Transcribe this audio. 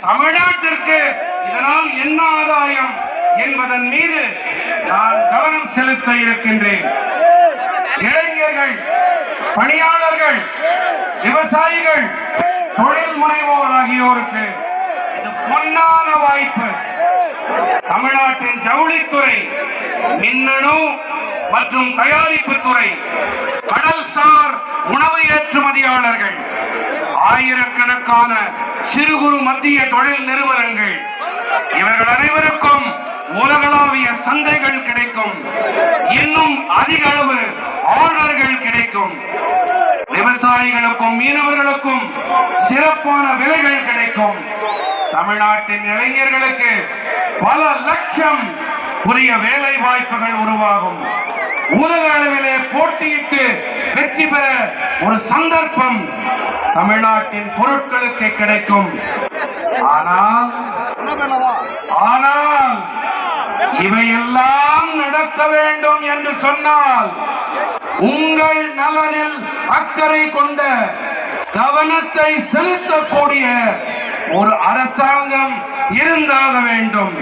தமிழ்நாட்டிற்கு இதனால் என்ன ஆதாயம் என்பதன் மீது நான் கவனம் செலுத்த இருக்கின்றேன். இளைஞர்கள், பணியாளர்கள், விவசாயிகள், தொழில் முனைவோர் ஆகியோருக்கு இது பொன்னான வாய்ப்பு. தமிழ்நாட்டின் ஜவுளித்துறை, மின்னணு மற்றும் தயாரிப்பு துறை, கடல்சார் உணவு ஏற்றுமதியாளர்கள், ஆயிரக்கணக்கான சிறு குறு மத்திய தொழில் நிறுவனங்கள், இவர்கள் அனைவருக்கும் உலகளாவிய சந்தைகள் கிடைக்கும். இன்னும் அதிக அளவு ஆர்டர்கள் கிடைக்கும். விவசாயிகளுக்கும் மீனவர்களுக்கும் சிறப்பான விலைகள் கிடைக்கும். தமிழ்நாட்டின் இளைஞர்களுக்கு பல லட்சம் புதிய வேலை வாய்ப்புகள் உருவாகும். உலக அளவிலே போட்டியிட்டு வெற்றி பெற ஒரு சந்தர்ப்பம் தமிழ்நாட்டின் பொருட்களுக்கு கிடைக்கும். ஆனால் இவையெல்லாம் நடக்க வேண்டும் என்று சொன்னால் உங்கள் நலனில் அக்கறை கொண்ட, கவனத்தை செலுத்தக்கூடிய ஒரு அரசாங்கம் இருந்தாக வேண்டும்.